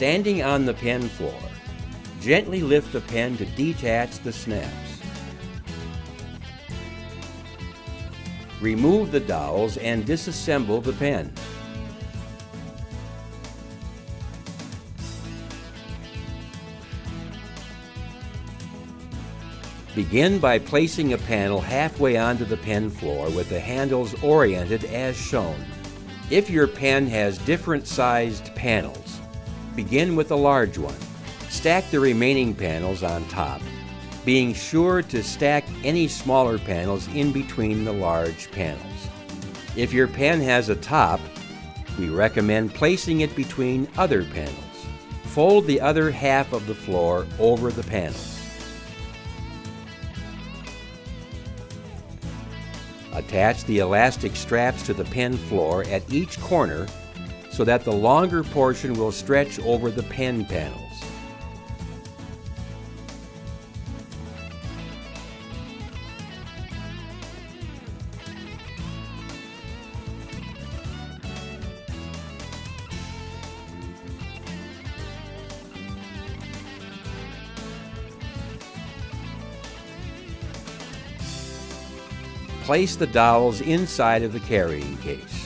Standing on the pen floor, gently lift the pen to detach the snaps. Remove the dowels and disassemble the pen. Begin by placing a panel halfway onto the pen floor with the handles oriented as shown. If your pen has different sized panels, begin with a large one. Stack the remaining panels on top, being sure to stack any smaller panels in between the large panels. If your pen has a top, we recommend placing it between other panels. Fold the other half of the floor over the panels. Attach the elastic straps to the pen floor at each corner so that the longer portion will stretch over the pen panels. Place the dowels inside of the carrying case.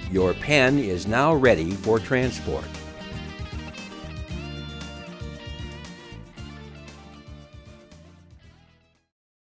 Your pen is now ready for transport.